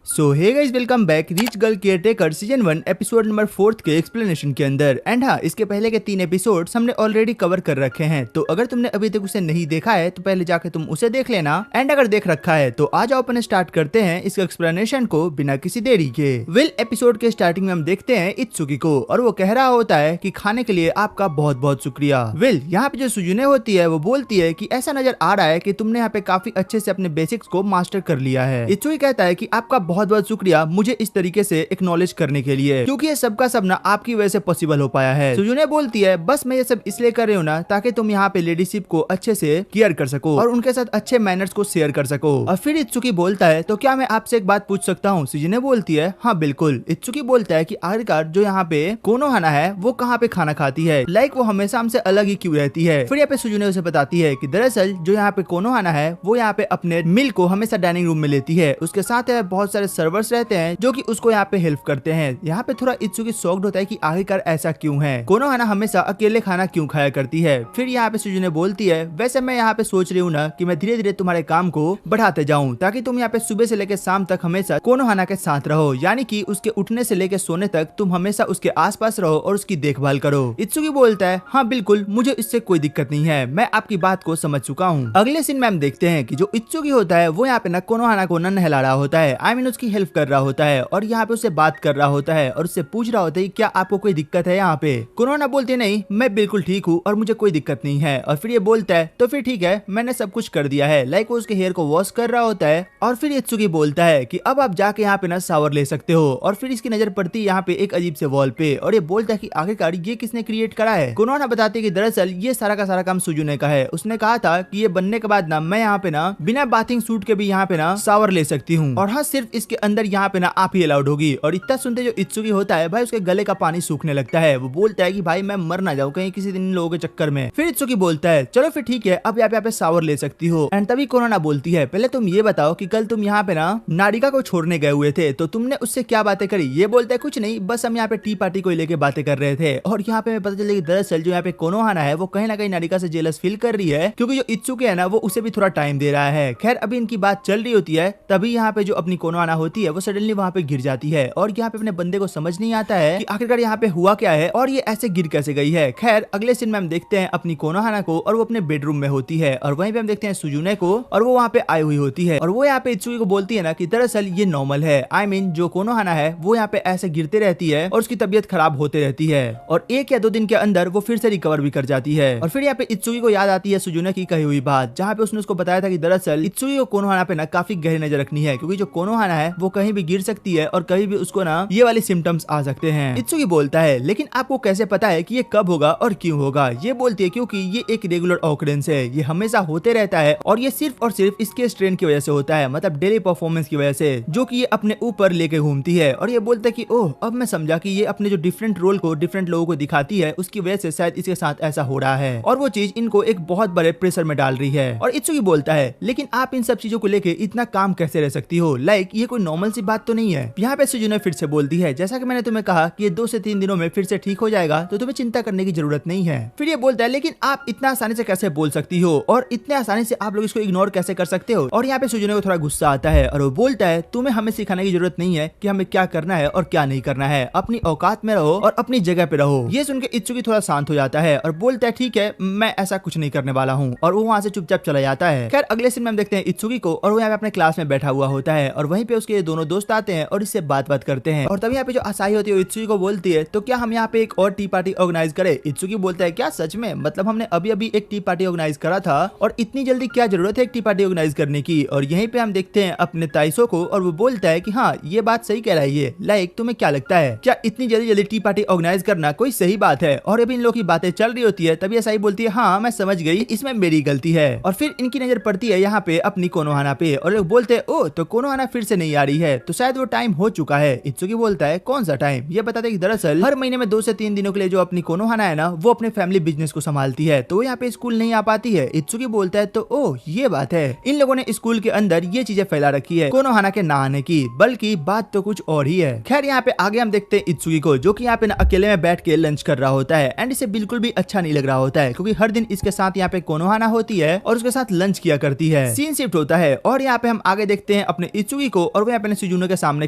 सो hey guys, welcome back rich girl caretaker season 1 episode number 4 के explanation के अंदर। And हाँ, इसके पहले के 3 एपिसोड्स हमने ऑलरेडी कवर कर रखे हैं, तो अगर तुमने अभी तक उसे नहीं देखा है तो पहले जाके तुम उसे देख लेना। एंड अगर देख रखा है तो आ जाओ अपन स्टार्ट करते हैं इस एक्सप्लेनेशन को बिना किसी देरी के। एपिसोड के स्टार्टिंग में हम देखते हैं इत्सुकी को, और वो कह रहा होता है कि खाने के लिए आपका बहुत बहुत शुक्रिया। यहाँ पे जो सुजुने होती है वो बोलती है कि ऐसा नजर आ रहा है कि तुमने यहाँ पे काफी अच्छे से अपने बेसिक्स को मास्टर कर लिया है। इत्सुकी कहता है कि आपका बहुत बहुत शुक्रिया मुझे इस तरीके से एक्नॉलेज करने के लिए, क्योंकि ये सबका सब ना आपकी वजह से पॉसिबल हो पाया है। सुजुने बोलती है बस मैं ये सब इसलिए कर रही हूँ ना ताकि तुम यहाँ पे लेडीशिप को अच्छे से केयर कर सको और उनके साथ अच्छे मैनर्स को शेयर कर सको। और फिर इत्सुकी बोलता है तो क्या मैं आपसे एक बात पूछ सकता हूँ? सुजुने बोलती है हाँ बिल्कुल। इत्सुकी बोलता है कि आखिरकार जो यहाँ पे कोनोहाना है वो कहाँ पे खाना खाती है, लाइक वो हमेशा हमसे अलग ही क्यों रहती है। फिर यहाँ पे सुजुने उसे बताती है कि दरअसल जो यहाँ पे कोनोहाना है वो यहाँ पे अपने मिल को हमेशा डाइनिंग रूम में लेती है, उसके साथ बहुत सारे सर्वर्स रहते हैं जो कि उसको यहाँ पे हेल्प करते हैं। यहाँ पे थोड़ा इत्सुकी शॉक्ड होता है कि आखिरकार ऐसा क्यों है, कोनोहाना हमेशा अकेले खाना क्यों खाया करती है। फिर यहाँ पे सुजुने बोलती है वैसे मैं यहाँ पे सोच रही हूँ ना कि मैं धीरे धीरे तुम्हारे काम को बढ़ाते जाऊँ ताकि तुम यहाँ पे सुबह से लेकर शाम तक हमेशा कोनोहाना के साथ रहो, यानी कि उसके उठने से लेकर सोने तक तुम हमेशा उसके आसपास रहो और उसकी देखभाल करो। इत्सुकी बोलता है हाँ बिल्कुल, मुझे इससे कोई दिक्कत नहीं है, मैं आपकी बात को समझ चुका हूँ। अगले सीन में हम देखते हैं कि जो इत्सुकी होता है वो यहाँ पे ना कोनोहाना को नहला रहा होता है, आई मीन उसकी हेल्प कर रहा होता है और यहाँ पे उससे बात कर रहा होता है और उससे पूछ रहा होता है क्या आपको कोई दिक्कत है यहाँ पे। कोनोहाना बोलती है नहीं मैं बिल्कुल ठीक हूँ और मुझे कोई दिक्कत नहीं है। और फिर ये बोलता है तो फिर ठीक है, मैंने सब कुछ कर दिया है, लाइक वो उसके हेयर को वॉश कर रहा होता है। और फिर इत्सुकी बोलता है कि अब आप जाके यहाँ पे ना शावर ले सकते हो। और फिर इसकी नजर पड़ती है यहाँ पे एक अजीब से वॉल पे और ये बोलता है कि आखिरकार ये किसने क्रिएट करा है। कोनोहाना बताती है कि दरअसल ये सारा का सारा काम सुजुने का है, उसने कहा था कि ये बनने के बाद ना मैं यहाँ पे ना बिना बाथिंग सूट के भी यहाँ पे ना शावर ले सकती हूँ, और हाँ सिर्फ इसके अंदर यहाँ पे ना आप ही अलाउड होगी। और इतना सुनते जो इत्सुकी होता है भाई उसके गले का पानी सूखने लगता है, वो बोलता है कि भाई मैं मर ना जाऊं कहीं किसी दिन इन लोगों के चक्कर में। फिर इत्सुकी बोलता है चलो फिर ठीक है, अब यहाँ पे शावर ले सकती हो। एंड तभी कोनोहाना बोलती है पहले तुम ये बताओ कि कल तुम यहाँ पे ना नारिका को छोड़ने गए हुए थे तो तुमने उससे क्या बातें करी? ये बोलता है कुछ नहीं, बस हम यहाँ पे टी पार्टी को लेके बातें कर रहे थे। और यहाँ पे मैं पता चला कि दरअसल जो यहाँ पे कोनोहाना है वो कहीं ना कहीं नारिका से जेलस फील कर रही है, क्योंकि जो इत्सुकी है ना वो उसे भी थोड़ा टाइम दे रहा है। खैर अभी इनकी बात चल रही होती है, तभी यहाँ पे जो अपनी कोनोहाना होती है वो सडनली वहाँ पे गिर जाती है और यहाँ पे अपने बंदे को समझ नहीं आता है कि आखिरकार यहाँ पे हुआ क्या है और ये ऐसे गिर कैसे गई है। खैर अगले सीन में हम देखते हैं अपनी कोनोहाना को और वो अपने बेडरूम में होती है, और वहीं पे हम देखते हैं सुजुने को और वो वहाँ पे आई हुई होती है। और वो यहाँ पे इत्सुकी को बोलती है ना कि दरअसल ये नॉर्मल है, आई मीन जो कोनोहाना है वो यहाँ पे ऐसे गिरते रहती है और उसकी तबीयत खराब होते रहती है और 1 या 2 दिन के अंदर वो फिर से रिकवर भी कर जाती है। और फिर यहाँ पे इत्सुकी को याद आती है सुजुने की कही हुई बात, जहाँ पे उसने उसको बताया था कि दरअसल इत्सुकी को कोनोहाना पे ना काफी गहरी नजर रखनी है, क्योंकि जो कोनोहाना है वो कहीं भी गिर सकती है और कहीं भी उसको ना ये वाले सिम्टम्स आ सकते हैं। इत्सुकी बोलता है लेकिन आपको कैसे पता है कि ये कब होगा और क्यों होगा? ये बोलती है क्योंकि ये एक रेगुलर ऑकरेंस है, ये हमेशा होते रहता है और ये सिर्फ और सिर्फ इसके स्ट्रेन की वजह से होता है, मतलब डेली परफॉर्मेंस की वजह से, जो कि ये अपने ऊपर लेके घूमती है। और ये बोलता है कि ओह अब मैं समझा कि ये अपने जो डिफरेंट रोल को डिफरेंट लोगों को दिखाती है उसकी वजह से शायद इसके साथ ऐसा हो रहा है और वो चीज इनको एक बहुत बड़े प्रेशर में डाल रही है। और इत्सुकी बोलता है लेकिन आप इन सब चीजों को लेके इतना काम कैसे रह सकती हो, लाइक ये कोई नॉर्मल सी बात तो नहीं है। यहाँ पे सुजुने फिर से बोलती है जैसा कि मैंने तुम्हें कहा कि ये 2 से 3 दिनों में फिर से ठीक हो जाएगा तो तुम्हें चिंता करने की जरूरत नहीं है। फिर ये बोलता है लेकिन आप इतना आसानी से कैसे बोल सकती हो और इतने आसानी से आप लोग इसको इग्नोर कैसे कर सकते हो? और यहाँ पे सुजुने को थोड़ा गुस्सा आता है और वो बोलता है तुम्हें हमें सिखाने की जरूरत नहीं है कि हमें क्या करना है और क्या नहीं करना है, अपनी औकात में रहो और अपनी जगह पे रहो। ये सुन के इत्सुकी थोड़ा शांत हो जाता है और बोलता है ठीक है मैं ऐसा कुछ नहीं करने वाला हूँ, और वो वहाँ से चुपचाप चला जाता है। खैर अगले सीन में हम देखते हैं इत्सुकी को और वो यहाँ पे अपने क्लास में बैठा हुआ होता है और वहीं पे उसके दोनों दोस्त आते हैं और इससे बात करते हैं। और तभी यहाँ पे जो असाही होती है इत्सुकी को बोलती है तो क्या हम यहाँ पे एक और टी पार्टी ऑर्गेनाइज करें? इत्सुकी बोलता है क्या सच में? मतलब हमने अभी अभी एक टी पार्टी ऑर्गेनाइज करा था और इतनी जल्दी क्या जरूरत है एक टी पार्टी ऑर्गेनाइज करने की? और यहीं पे हम देखते हैं अपने ताइसो को और वो बोलता है कि हाँ ये बात सही कह रहा है ये, लाइक तुम्हें क्या लगता है क्या इतनी जल्दी जल्दी टी पार्टी ऑर्गेनाइज करना कोई सही बात है? और अभी इन लोगों की बातें चल रही होती है तभी असाही बोलती है हाँ मैं समझ गई, इसमें मेरी गलती है। और फिर इनकी नजर पड़ती है यहाँ पे अपनी कोनोहाना पे और लोग बोलते हैं ओ तो कोनोहाना फिर से नहीं आ रही है तो शायद वो टाइम हो चुका है। इत्सुकी बोलता है कौन सा टाइम? ये बताते कि दरअसल हर महीने में 2 से 3 दिनों के लिए जो अपनी कोनोहाना है ना वो अपने फैमिली बिजनेस को संभालती है, तो यहाँ पे स्कूल नहीं आ पाती है। इत्सुकी बोलता है तो ओह ये बात है, इन लोगों ने स्कूल के अंदर ये चीजें फैला रखी है कोनोहाना के ना आने की, बल्कि बात तो कुछ और ही है। खैर यहाँ पे आगे हम देखते हैं इत्सुकी को जो कि यहाँ पे अकेले में बैठ के लंच कर रहा होता है एंड इसे बिल्कुल भी अच्छा नहीं लग रहा होता है, क्योंकि हर दिन इसके साथ यहाँ पे कोनोहाना होती है और उसके साथ लंच किया करती है। सीन शिफ्ट होता है और यहाँ पे हम आगे देखते हैं अपने इत्सुकी को और वो यहाँ पे सिजुने के सामने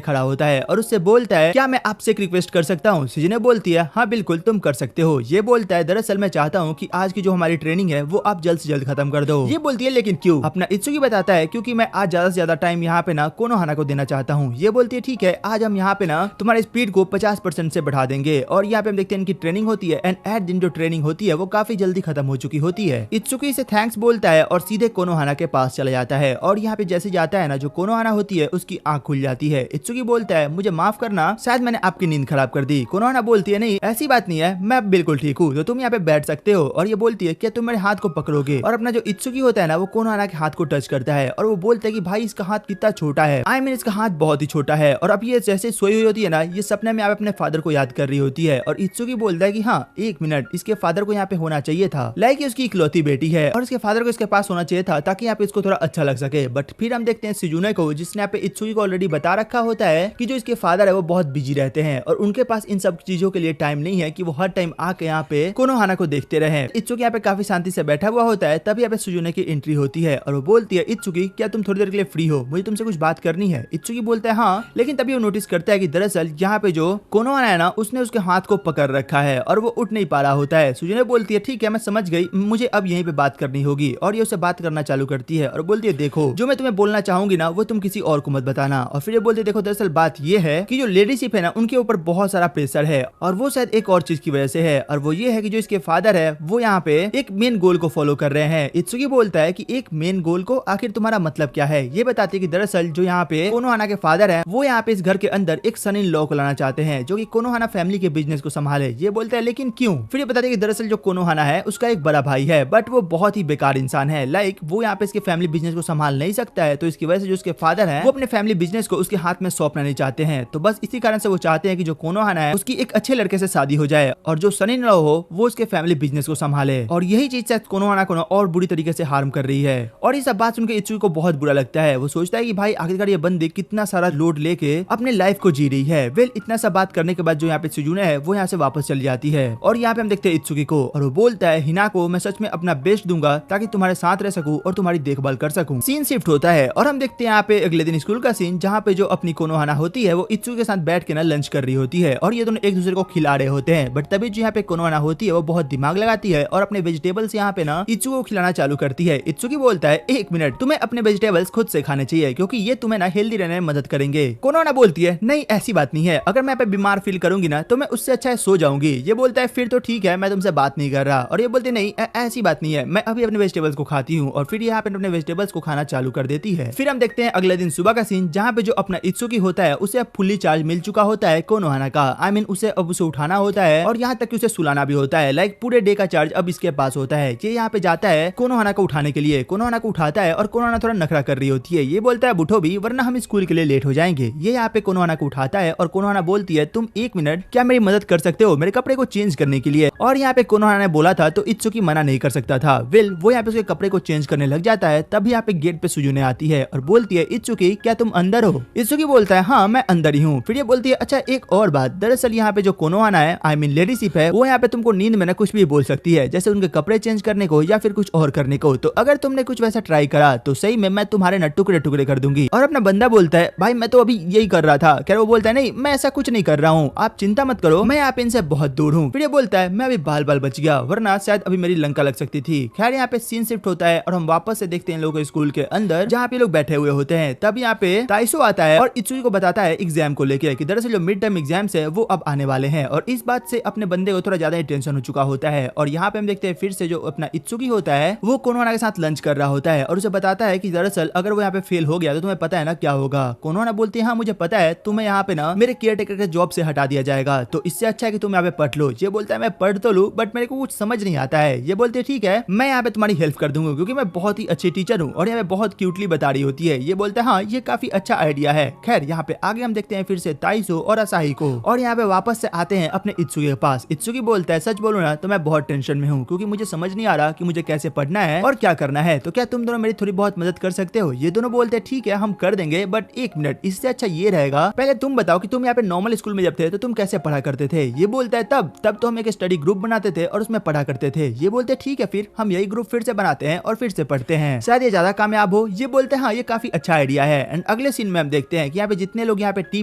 खड़ा होता है और उससे बोलता है क्या मैं आपसे एक रिक्वेस्ट कर सकता हूँ। सिजुने बोलती है हाँ बिल्कुल तुम कर सकते हो। ये बोलता है दरअसल मैं चाहता हूँ कि आज की जो हमारी ट्रेनिंग है वो आप जल्द से जल्द खत्म कर दो। ये बोलती है लेकिन क्यों। अपना इत्सुकी बताता है क्योंकि मैं आज ज्यादा से ज्यादा टाइम यहाँ पे ना कोनोहाना को देना चाहता हूँ। ये बोलती है ठीक है आज हम यहाँ पे ना तुम्हारे स्पीड को 50% से बढ़ा देंगे। और यहाँ पे हम देखते हैं इनकी ट्रेनिंग होती है एंड एट दिन जो ट्रेनिंग होती है वो काफी जल्दी खत्म हो चुकी होती है। इत्सुकी से थैंक्स बोलता है और सीधे कोनोहाना के पास चला जाता है और यहाँ पे जैसे जाता है ना जो कोनोहाना होती है उसकी आंख खुल जाती है। इत्सुकी बोलता है मुझे माफ करना शायद मैंने आपकी नींद खराब कर दी। कोनोहाना बोलती है नहीं ऐसी बात नहीं है मैं बिल्कुल ठीक हूँ तो तुम यहाँ पे बैठ सकते हो। और ये बोलती है क्या तुम मेरे हाथ को पकड़ोगे। और अपना जो इत्सुकी होता है ना वो कोनोहाना के हाथ को टच करता है और वो बोलता है कि भाई इसका हाथ कितना छोटा है। आई मीन इसका हाथ बहुत ही छोटा है। और अब ये जैसे सोई हुई होती है ना ये सपने में आप अपने फादर को याद कर रही होती है। और इत्सुकी बोलता है कि हाँ एक मिनट इसके फादर को यहाँ पे होना चाहिए था। लाइक उसकी इकलौती बेटी है और इसके फादर को इसके पास होना चाहिए था ताकि यहाँ पे इसको थोड़ा अच्छा लग सके। बट फिर हम देखते हैं सिजुने को जिसने यहाँ पे इत्सुकी को ऑलरेडी बता रखा होता है कि जो इसके फादर है वो बहुत बिजी रहते हैं और उनके पास इन सब चीजों के लिए टाइम नहीं है कि वो हर टाइम आके यहाँ पे कोनोहाना को देखते रहे। इत्सुकी यहाँ पे काफी शांति से बैठा हुआ होता है तभी यहाँ पे सिजुने की एंट्री होती है और वो बोलती है इत्सुकी क्या तुम थोड़ी देर के लिए फ्री हो मुझे तुमसे कुछ बात करनी है। इत्सुकी बोलता है हाँ। लेकिन तभी वो नोटिस करता है कि दरअसल यहाँ पे जो कोनोहाना है ना उसने उसके हाथ को पकड़ रखा है और वो उठ नहीं पा रहा होता है। सिजुने बोलती है ठीक है मैं समझ गई मुझे अब यहीं पे बात करनी होगी। और ये उससे बात करना चालू करती है और बोलती है देखो जो मैं तुम्हें बोलना चाहूंगी ना वो तुम किसी और को मत बताना। और फिर ये बोलती है देखो दरअसल बात ये है कि जो लीडरशिप है ना उनके ऊपर बहुत सारा प्रेशर है और वो शायद एक और चीज की वजह से है और वो ये है कि जो इसके फादर है वो यहाँ पे एक मेन गोल को फॉलो कर रहे हैं। इत्सुकी बोलता है कि एक मेन गोल को आखिर तुम्हारा मतलब क्या है। ये बताती है कि दरअसल जो यहाँ पे कोनोहाना के फादर है वो यहाँ पे इस घर के अंदर एक सन इन लॉ को लाना चाहते हैं जो कि कोनोहाना फैमिली के बिजनेस को संभाले। ये बोलता है लेकिन क्यों। फिर ये बताते हैं कि दरअसल जो कोनोहाना है उसका एक बड़ा भाई है बट वो बहुत ही बेकार इंसान है। लाइक वो यहाँ पे इसके फैमिली बिजनेस को संभाल नहीं सकता है तो इसकी वजह से जो उसके फादर है वो अपने फैमिली बिजनेस को उसके हाथ में सौंपना नहीं चाहते हैं। तो बस इसी कारण से वो चाहते हैं कि जो कोनोहाना है उसकी एक अच्छे लड़के से शादी हो जाए और जो सन इन लॉ हो वो उसके फैमिली बिजनेस को संभाले। और यही चीज शायद कोनोहाना को और बुरी तरीके से हार्म कर रही है। और ये सब बात सुनकर इत्सुकी को बहुत बुरा लगता है। वो सोचता है कि भाई आखिरकार ये बंदी कितना सारा लोड लेके अपने लाइफ को जी रही है। वेल इतना सा बात करने के बाद जो यहाँ पे सिजुने है वो यहाँ से वापस चली जाती है और यहाँ पे हम देखते हैं इत्सुकी को और वो बोलता है हिना को मैं सच में अपना बेस्ट दूंगा ताकि तुम्हारे साथ रह सकूं और तुम्हारी देखभाल कर सकूं। सीन शिफ्ट होता है और हम देखते हैं यहाँ पे अगले दिन स्कूल का सीन जहाँ पे जो अपनी कोनोहाना होती है वो इत्सुकी के साथ बैठ के ना लंच कर रही होती है और ये दोनों एक दूसरे को खिला रहे होते हैं। बट तभी जो यहाँ पे कोनोहाना होती है वो बहुत दिमाग लगाती है और अपने वेजिटेबल्स यहाँ पे ना इत्सुकी को खिलाना चालू करती है। इत्सुकी बोलता है एक मिनट तुम्हें अपने वेजिटेबल्स खुद से खाने चाहिए क्योंकि ये तुम्हें ना हेल्दी रहने में मदद करेंगे। कोनोहाना बोलती है नहीं ऐसी बात नहीं है अगर मैं यहाँ पे बीमार फील करूंगी ना तो मैं उससे अच्छा है सो जाऊंगी। ये बोलता है फिर तो ठीक है मैं तुमसे बात नहीं कर रहा। और ये बोलते नहीं ऐसी बात नहीं है मैं अभी अपने वेजिटेबल्स को खाती हूँ। और फिर यहाँ पे अपने वेजिटेबल्स को खाना चालू कर देती है। फिर हम देखते हैं अगले दिन सुबह का सीन जहाँ पे जो अपना इत्सुकी होता है उसे अब फुल्ली चार्ज मिल चुका होता है कोनोहाना का। आई मीन उसे अब उसे उठाना होता है और यहाँ तक कि उसे सुलाना भी होता है। लाइक पूरे डे का चार्ज अब इसके पास होता है। ये यहाँ पे जाता है कोनोहाना को उठाने के लिए। कोनोहाना को उठाता है और कोनोहाना थोड़ा नखरा कर रही होती है। ये बोलता है उठो भी वरना हम स्कूल के लिए लेट हो जाएंगे। ये यहाँ पे कोनोहाना को उठाता है और कोनोहाना बोलती है तुम एक मिनट क्या मेरी मदद कर सकते हो मेरे कपड़े को चेंज करने के लिए। और यहाँ पे कोनोहाना ने बोला था तो इत्सुकी मना नहीं कर सकता था। वेल वो यहाँ पे उसके कपड़े को चेंज करने लग जाता है। तब यहाँ पे गेट पे सुजुने आती है और बोलती है इत्सुकी क्या तुम अंदर हो। इत्सुकी बोलता है हाँ मैं अंदर ही हूँ। फिर ये बोलती है अच्छा एक और बात दरअसल यहाँ पे जो कोनोहाना है आई मीन लेडीशिप है वो यहाँ पे तुमको नींद में ना कुछ भी बोल सकती है जैसे उनके कपड़े चेंज करने को या फिर कुछ और करने को। तो अगर तुमने कुछ वैसा ट्राई करा तो सही में मैं तुम्हारे ना टुकड़े टुकड़े कर दूंगी। और अपना बंदा बोलता है भाई मैं तो अभी यही कर रहा था। क्या वो बोलता है नहीं मैं ऐसा कुछ नहीं कर रहा हूँ आप चिंता मत करो मैं यहाँ पे इनसे बहुत दूर हूँ। फिर ये बोलता है मैं अभी बाल बाल बच गया वरना शायद अभी मेरी लंका लग सकती थी। खैर यहाँ पे सीन शिफ्ट होता है और हम वापस से देखते हैं लोगों स्कूल के अंदर जहाँ पे लोग बैठे हुए होते हैं। तब यहाँ पे ताइसो आता है और इत्सुकी को बताता है एग्जाम को लेकर कि दरअसल जो मिड टर्म एग्जाम्स है वो अब आने वाले हैं। और इस बात से अपने बंदे को थोड़ा ज्यादा ही टेंशन हो चुका होता है। और यहाँ पे हम देखते हैं फिर से जो अपना इत्सुकी होता है वो कोनोहाना के साथ लंच कर रहा होता है और उसे बताता है कि दरअसल अगर वो यहाँ पे फेल हो गया तो तुम्हें पता है ना क्या होगा। कोनोहाना बोलती है हाँ मुझे पता है तुम्हें यहाँ पे ना मेरे केयर टेकर के जॉब से हटा दिया जाएगा तो इससे अच्छा है कि तुम यहाँ पे पढ़ लो। ये बोलता है मैं पढ़ तो लूं बट मेरे को कुछ समझ नहीं आता है। ये बोलते ठीक है मैं यहाँ पे तुम्हारी हेल्प कर दूंगा क्योंकि मैं बहुत ही अच्छी टीचर हूँ। और यहाँ पे बहुत क्यूटली बता रही होती है। ये बोलता है हाँ ये काफी अच्छा आइडिया है। खैर यहाँ पे आगे हम देखते हैं फिर से ताइसो और असाही को और यहाँ पे वापस से आते हैं अपने इत्सुकी के पास। इत्सुकी बोलता है सच बोलो ना तो मैं बहुत टेंशन में हूँ क्योंकि मुझे समझ नहीं आ रहा कि मुझे कैसे पढ़ना है और क्या करना है। तो क्या तुम दोनों मेरी थोड़ी बहुत मदद कर सकते हो। ये दोनों बोलते हैं ठीक है हम कर देंगे बट एक मिनट इससे अच्छा ये रहेगा पहले तुम बताओ कि तुम यहाँ पे नॉर्मल स्कूल में जब थे तो तुम कैसे पढ़ा करते थे। ये बोलता है तब तो हम एक स्टडी ग्रुप बनाते थे और उसमें पढ़ा करते थे। ये बोलते ठीक है फिर हम यही ग्रुप फिर से बनाते हैं और फिर से पढ़ते हैं शायद ये ज्यादा कामयाब हो। ये बोलते हैं हाँ ये काफी अच्छा आइडिया है। एंड अगले सीन में हम देखते हैं कि यहाँ पे जितने लोग यहाँ पे टी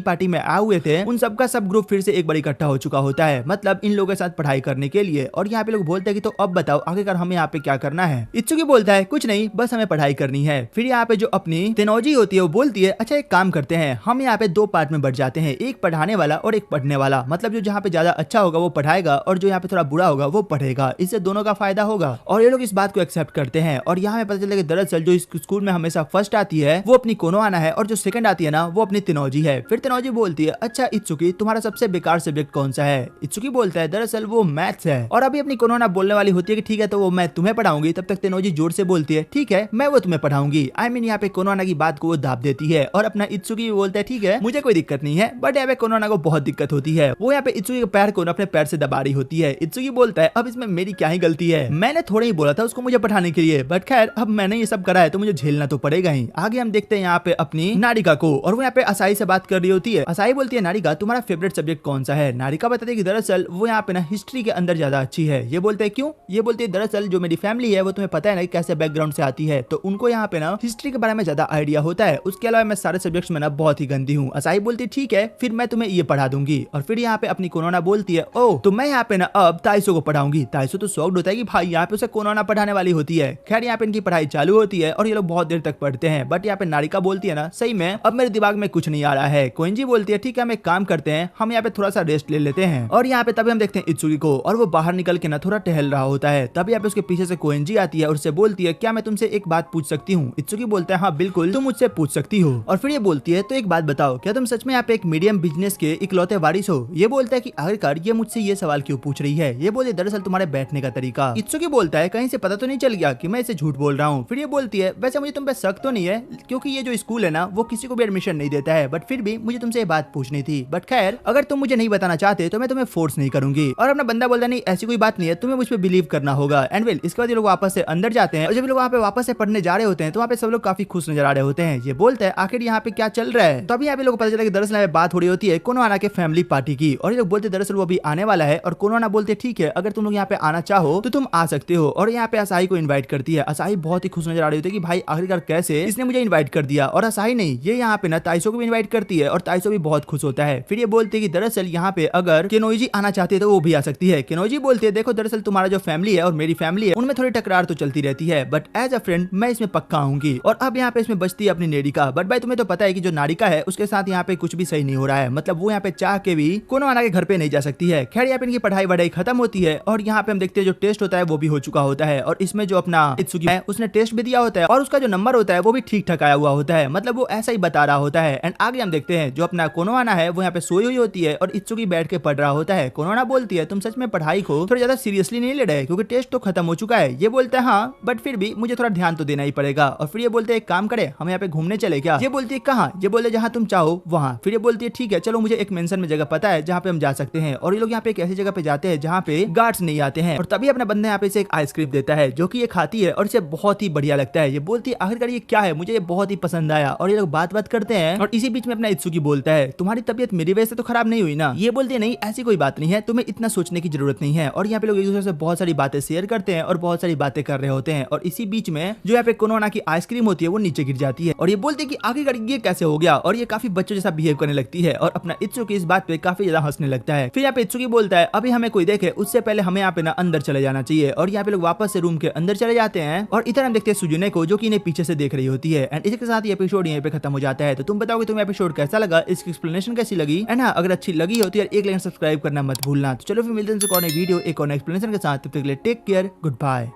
पार्टी में आए हुए थे उन सबका सब ग्रुप फिर से एक बार इकट्ठा हो चुका होता है, मतलब इन लोगों के साथ पढ़ाई करने के लिए। और यहाँ पे लोग बोलते हैं कि तो अब बताओ आखिरकार हमें यहाँ पे क्या करना है। इत्सुकी बोलता है कुछ नहीं, बस हमें पढ़ाई करनी है। फिर यहाँ पे जो अपनी तेनोजी होती है वो बोलती है अच्छा एक काम करते हैं, हम यहाँ पे दो पार्ट में बढ़ जाते हैं, एक पढ़ाने वाला और एक पढ़ने वाला। मतलब जो जहाँ पे ज्यादा अच्छा होगा वो पढ़ाएगा और जो यहाँ पे थोड़ा बुरा होगा वो पढ़ेगा, इससे दोनों का फायदा होगा। और ये लोग इस बात को एक्सेप्ट करते हैं। और यहाँ पे पता चला कि दरअसल जो इस स्कूल में हमेशा फर्स्ट आती है वो अपनी कोनोहाना है और जो सेकंड आती है ना वो अपनी तेनोजी है। फिर तेनोजी बोलती है अच्छा इत्सुकी तुम्हारा सबसे बेकार सब्जेक्ट कौन सा है। इत्सुकी बोलता है दरअसल वो मैथ्स है। और अभी अपनी कोनोहाना बोलने वाली होती है कि ठीक है तो वो मैं तुम्हें पढ़ाऊंगी, तब तक तेनोजी जोर से बोलती है ठीक है मैं वो तुम्हें पढ़ाऊंगी। आई मीन यहाँ पे कोनोहाना की बात को वो दाब देती है। और अपना इत्सुकी भी बोलता है ठीक है मुझे कोई दिक्कत नहीं है, बट यहाँ पे कोनोहाना को बहुत दिक्कत होती है। वो यहाँ पे इत्सुकी के पैर को अपने पैर से दबा रही होती है। इत्सुकी बोलता है अब इसमें मेरी क्या ही गलती है, मैंने थोड़ा ही बोला था उसको मुझे पढ़ाने के लिए, बट खैर अब मैंने ये सब करा है तो मुझे झेलना तो पड़ेगा ही। आगे हम देखते हैं यहाँ पे अपनी नारिका को, और वो यहाँ पे असाई से बात कर रही होती है। असाई बोलती है नारिका तुम्हारा फेवरेट सब्जेक्ट कौन सा है। नारिका बताती है कि दरअसल वो यहाँ पे ना हिस्ट्री के अंदर ज्यादा अच्छी है। ये बोलते हैं क्यों, ये बोलती है दरअसल जो मेरी फैमिली है वो तुम्हें पता है ना कैसे बैकग्राउंड से आती है, तो उनको यहाँ पे ना हिस्ट्री के बारे में ज्यादा आइडिया होता है। उसके अलावा मैं सारे सब्जेक्ट्स में ना बहुत ही गंदी हूँ। असाई बोलती है ठीक है फिर मैं तुम्हें ये पढ़ा दूंगी। और फिर यहाँ पे अपनी कोनोहाना बोलती है ओ तो मैं यहाँ पे ना अब ताइसो को पढ़ाऊंगी। ताइसो तो शॉक्ड होता है कि भाई यहाँ पे उसे कोनोहाना पढ़ाने वाली होती है। खैर यहाँ पे इनकी पढ़ाई चालू होती है और ये लोग बहुत देर तक पढ़ते हैं। बट यहाँ पे नारिका बोलती है ना सही में अब मेरे दिमाग में कुछ नहीं आ रहा है। कोइंजी बोलती है ठीक है हम एक काम करते हैं, हम यहाँ पे थोड़ा सा रेस्ट ले लेते हैं। और यहाँ पे तभी हम देखते हैं इत्सुकी को, और वो बाहर निकल के ना थोड़ा टहल रहा होता है। तब यहाँ पे उसके पीछे से कोइंजी आती है और उससे बोलती है क्या मैं तुमसे एक बात पूछ सकती हूँ। इत्सुकी बोलता है हाँ बिल्कुल तुम मुझसे पूछ सकती हो। और फिर ये बोलती है तो एक बात बताओ क्या तुम सच में यहाँ पे एक मीडियम बिजनेस के इकलौते वारिस हो। ये बोलता है कि आखिरकार ये मुझसे ये सवाल क्यों पूछ रही है। ये बोलती है दरअसल तुम्हारे बैठने का तरीका। इत्सुकी बोलता है कहीं से पता तो नहीं चल गया कि मैं इसे झूठ बोल रहा हूँ। फिर ये बोलती है वैसे मुझे तुम पे शक तो नहीं है क्योंकि ये जो स्कूल है ना वो किसी को भी एडमिशन नहीं देता है, बट फिर भी मुझे तुमसे ये बात पूछनी थी। बट खैर अगर तुम मुझे नहीं बताना चाहते तो मैं तुम्हें फोर्स नहीं करूंगी। और अपना बंदा बोलता नहीं ऐसी कोई बात नहीं है, तुम्हें मुझ पर बिलीव करना होगा। एंड वेल इसके बाद ये लोग वापस से अंदर जाते हैं और जब लोग वहाँ पे वापस से पढ़ने जा रहे होते हैं तो वहाँ पे सब लोग काफी खुश नजर आ रहे होते हैं। ये बोलते हैं आखिर यहाँ पे क्या चल रहा है। तो अभी यहाँ पे लोग पता चला कि दरअसल यहाँ पे बात हो रही होती है कोनोहाना के फैमिली पार्टी की। और ये लोग बोलते दरअसल वो अभी आने वाला है। और कोनोहाना बोलते ठीक है अगर तुम लोग यहाँ पे आना चाहो तो तुम आ सकते हो। और यहाँ पे असाई को इन्वाइट करती है। असाई बहुत ही खुश नजर आ रही होती है कि भाई आखिरकार कैसे इसने मुझे इन्वाइट कर दिया। और असाई नहीं ये यहाँ पे ना ताइसो को भी इन्वाइट करती है और ताइसो भी बहुत खुश होता है। फिर ये बोलते हैं कि दरअसल यहाँ पे अगर केनोजी आना चाहती है तो वो भी आ सकती है। केनोजी बोलती है देखो दरअसल तुम्हारा जो फैमिली है और मेरी फैमिली है उनमें थोड़ी टकरार तो चलती रहती है, बट एज अ फ्रेंड मैं इसमें पक्का आऊंगी। और अब यहाँ पे इसमें बचती है अपनी नेरिका। बट भाई तुम्हें तो पता है कि जो नारिका है उसके साथ यहाँ पे कुछ भी सही नहीं हो रहा है, मतलब वो यहाँ पे चाह के भी कोनोहाना के घर पे नहीं जा सकती है। खैर यहाँ पे इनकी पढ़ाई वढ़ाई खत्म होती है और यहाँ पे हम देखते हैं जो टेस्ट होता है वो भी हो चुका होता है। और इसमें जो अपना इत्सुकी है उसने टेस्ट भी दिया होता है और उसका जो नंबर होता है वो भी ठीक ठाक आया हुआ होता है, मतलब वो ऐसा ही बता रहा होता है। एंड आगे हम देखते हैं जो अपना कोनोहाना है वो यहाँ पे सोई हुई होती है और इत्सुकी बैठ के पढ़ रहा होता है। कोनोहाना बोलती है तुम सच में पढ़ाई को थोड़ा ज्यादा सीरियसली नहीं ले रहे क्योंकि टेस्ट तो खत्म हो चुका है। ये बोलते हैं हाँ बट फिर भी मुझे थोड़ा ध्यान तो देना ही पड़ेगा। और फिर ये बोलते हैं एक काम करे हम यहाँ पे घूमने चले क्या। ये बोलती है कहाँ। ये बोलते जहाँ तुम चाहो वहाँ। फिर ये बोलती है ठीक है चलो मुझे एक मेंशन में जगह पता है जहाँ पे हम जा सकते हैं। और ये लोग यहाँ पे एक ऐसी जगह पे जाते हैं जहाँ पे गार्ड्स नहीं आते हैं। और तभी अपना बंदा यहाँ पे इसे एक आइसक्रीम देता है जो कि ये खाती है और इसे बहुत ही बढ़िया लगता है। ये बोलती है आखिरकार ये क्या है, मुझे ये बहुत ही पसंद आया। और ये लोग बात करते हैं और इसी बीच में अपना इत्सुकी बोलता है तुम्हारी तबीयत मेरी वजह से तो खराब नहीं हुई ना। ये बोलती है नहीं ऐसी कोई बात नहीं है, तुम्हें इतना सोचने की जरूरत नहीं है। और यहाँ पे लोग एक दूसरे से बहुत सारी बातें शेयर करते हैं और बहुत सारी बातें कर रहे होते हैं। और इसी बीच में जो यहाँ पे कोनोहाना की आइसक्रीम होती है वो नीचे गिर जाती है और ये बोलती है कि आखिरकार ये कैसे हो गया। और ये काफी बच्चों जैसा बिहेव करने लगती है और अपना इत्सुकी इस बात पे काफी ज्यादा हंसने लगता है। फिर यहाँ पे इत्सुकी बोलता है अभी हमें कोई देखे उससे पहले हमें यहाँ पे ना अंदर चले जाना चाहिए। और यहाँ पे लोग वापस से रूम के अंदर चले जाते हैं और इधर हम देखते हैं सुजुने को जो कि इन्हें पीछे से देख रही होती है। एंड इसके साथ ये एपिसोड यहाँ पे खत्म हो जाता है। तो तुम बताओ कि तुम्हें एपिसोड कैसा लगा, इसकी एक्सप्लेनेशन कैसी लगी। एंड हाँ अगर अच्छी लगी हो तो यार एक लाइक सब्सक्राइब करना मत भूलना। तो चलो फिर मिलते हैं एक और वीडियो एक और एक्सप्लेनेशन के साथ। तब तक के लिए टेक केयर, गुड बाय।